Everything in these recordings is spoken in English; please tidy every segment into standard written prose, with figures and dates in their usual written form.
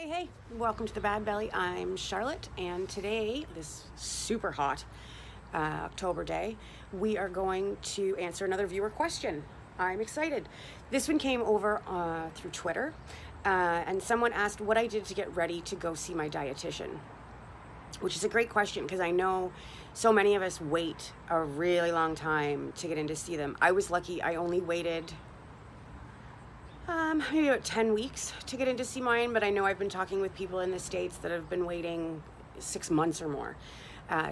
Hey, welcome to the Bad Belly. I'm Charlotte, and today, this super hot October day, we are going to answer another viewer question. I'm excited. This one came over through Twitter, and someone asked what I did to get ready to go see my dietitian, which is a great question because I know so many of us wait a really long time to get in to see them. I was lucky. I only waited maybe about 10 weeks to get in to see mine, but I know I've been talking with people in the States that have been waiting 6 months or more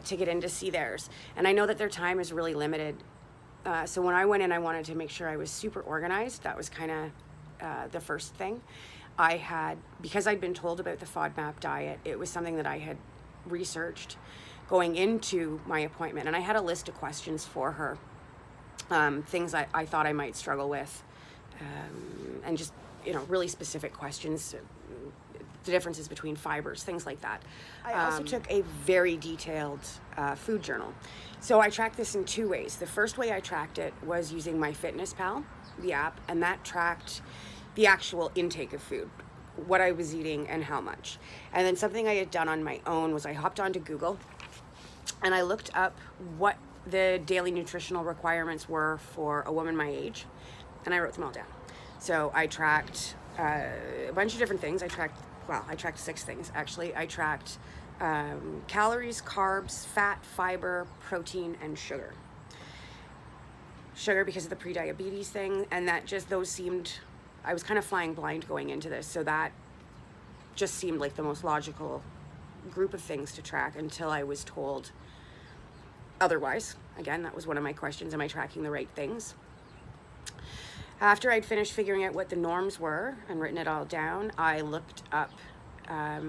to get in to see theirs. And I know that their time is really limited. So when I went in, I wanted to make sure I was super organized. That was kind of the first thing. Because I'd been told about the FODMAP diet, it was something that I had researched going into my appointment. And I had a list of questions for her, things I thought I might struggle with. And just, really specific questions, the differences between fibers, things like that. I also took a very detailed food journal. So I tracked this in two ways. The first way I tracked it was using MyFitnessPal, the app, and that tracked the actual intake of food, what I was eating and how much. And then something I had done on my own was I hopped onto Google and I looked up what the daily nutritional requirements were for a woman my age, and I wrote them all down. So I tracked a bunch of different things. I tracked 6 things, actually. I tracked calories, carbs, fat, fiber, protein, and sugar. Sugar because of the pre-diabetes thing, and I was kind of flying blind going into this, so that just seemed like the most logical group of things to track until I was told otherwise. Again, that was one of my questions, am I tracking the right things? After I'd finished figuring out what the norms were and written it all down, I looked up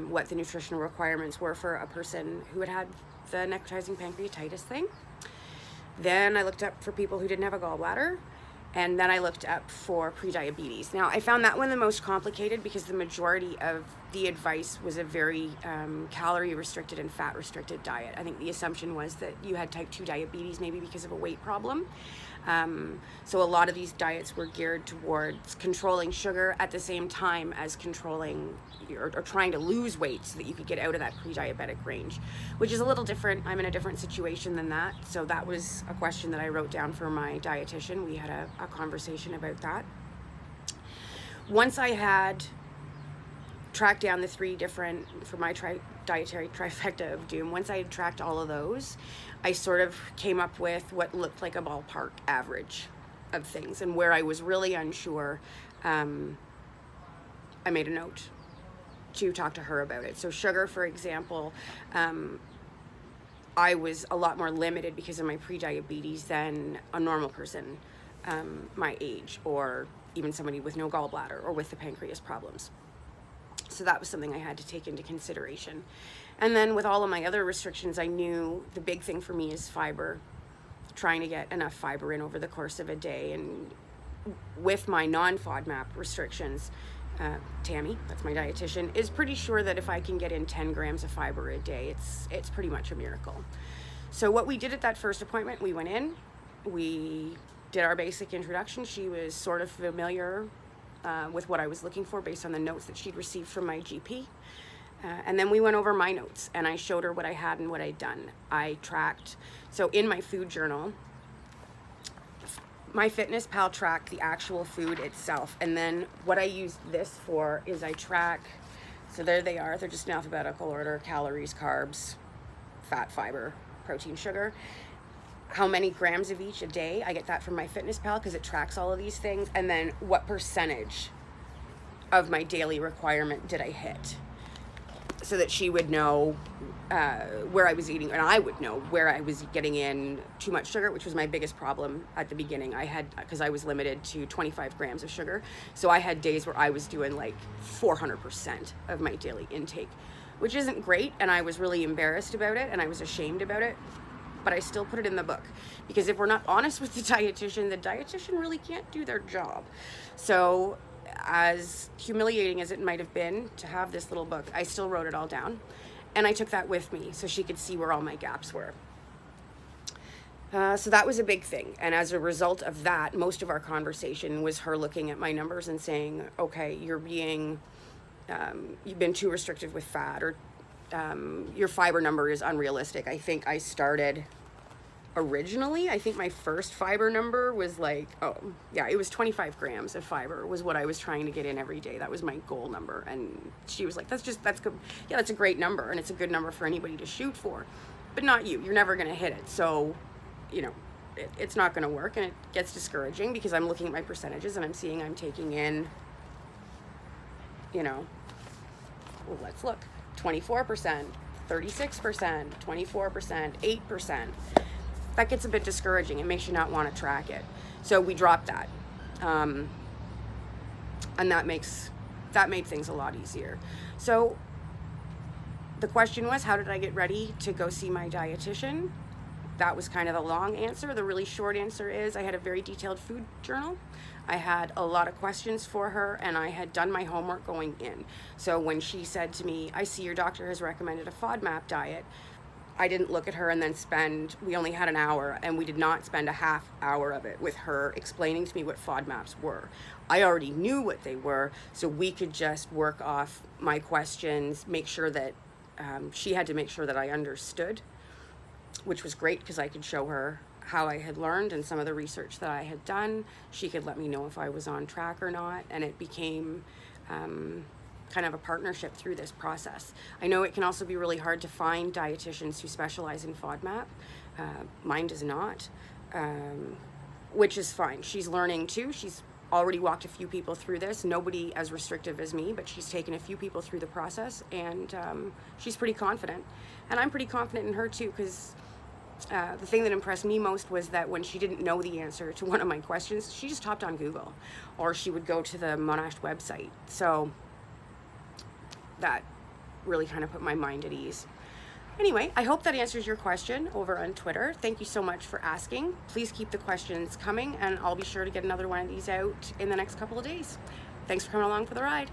what the nutritional requirements were for a person who had the necrotizing pancreatitis thing. Then I looked up for people who didn't have a gallbladder, and then I looked up for prediabetes. Now, I found that one the most complicated because the majority of the advice was a very calorie-restricted and fat-restricted diet. I think the assumption was that you had type 2 diabetes, maybe because of a weight problem. So a lot of these diets were geared towards controlling sugar at the same time as controlling or trying to lose weight so that you could get out of that pre-diabetic range, which is a little different. I'm in a different situation than that. So that was a question that I wrote down for my dietitian. We had a conversation about that. Once I had tracked down the 3 different, for my dietary trifecta of doom, once I had tracked all of those, I sort of came up with what looked like a ballpark average of things. And where I was really unsure, I made a note to talk to her about it. So sugar, for example, I was a lot more limited because of my pre-diabetes than a normal person my age, or even somebody with no gallbladder or with the pancreas problems. So that was something I had to take into consideration. And then with all of my other restrictions, I knew the big thing for me is fiber, trying to get enough fiber in over the course of a day. And with my non-FODMAP restrictions, Tammy, that's my dietitian, is pretty sure that if I can get in 10 grams of fiber a day, it's pretty much a miracle. So what we did at that first appointment, we went in, we did our basic introduction. She was sort of familiar with what I was looking for based on the notes that she'd received from my GP. And then we went over my notes and I showed her what I had and what I'd done. I tracked, so in my food journal, MyFitnessPal tracked the actual food itself. And then what I used this for is I track, so there they are, they're just in alphabetical order: calories, carbs, fat, fiber, protein, sugar. How many grams of each a day? I get that from MyFitnessPal because it tracks all of these things. And then what percentage of my daily requirement did I hit, so that she would know where I was eating, and I would know where I was getting in too much sugar, which was my biggest problem at the beginning. Because I was limited to 25 grams of sugar. So I had days where I was doing like 400% of my daily intake, which isn't great. And I was really embarrassed about it, and I was ashamed about it. But I still put it in the book, because if we're not honest with the dietitian really can't do their job. So as humiliating as it might have been to have this little book, I still wrote it all down, and I took that with me so she could see where all my gaps were. So that was a big thing. And as a result of that, most of our conversation was her looking at my numbers and saying, okay, you're being you've been too restrictive with fat, or your fiber number is unrealistic. I think I started originally, I think my first fiber number was like, oh yeah, it was 25 grams of fiber was what I was trying to get in every day. That was my goal number. And she was like, that's good. Yeah, that's a great number, and it's a good number for anybody to shoot for, but not you. You're never going to hit it. So, you know, it's not going to work, and it gets discouraging because I'm looking at my percentages and I'm seeing I'm taking in, you know, well, let's look, 24%, 36%, 24%, 8%. That gets a bit discouraging. It makes you not want to track it. So we dropped that. And that made things a lot easier. So the question was, how did I get ready to go see my dietitian? That was kind of the long answer. The really short answer is I had a very detailed food journal. I had a lot of questions for her, and I had done my homework going in. So when she said to me, I see your doctor has recommended a FODMAP diet, I didn't look at her and then we only had an hour, and we did not spend a half hour of it with her explaining to me what FODMAPs were. I already knew what they were, so we could just work off my questions, make sure that she had to make sure that I understood, which was great because I could show her how I had learned and some of the research that I had done. She could let me know if I was on track or not, and it became kind of a partnership through this process. I know it can also be really hard to find dietitians who specialize in FODMAP. Mine does not, which is fine. She's learning too. She's already walked a few people through this. Nobody as restrictive as me, but she's taken a few people through the process, and she's pretty confident. And I'm pretty confident in her too, because the thing that impressed me most was that when she didn't know the answer to one of my questions, she just hopped on Google, or she would go to the Monash website. So that really kind of put my mind at ease. Anyway, I hope that answers your question over on Twitter. Thank you so much for asking. Please keep the questions coming, and I'll be sure to get another one of these out in the next couple of days. Thanks for coming along for the ride.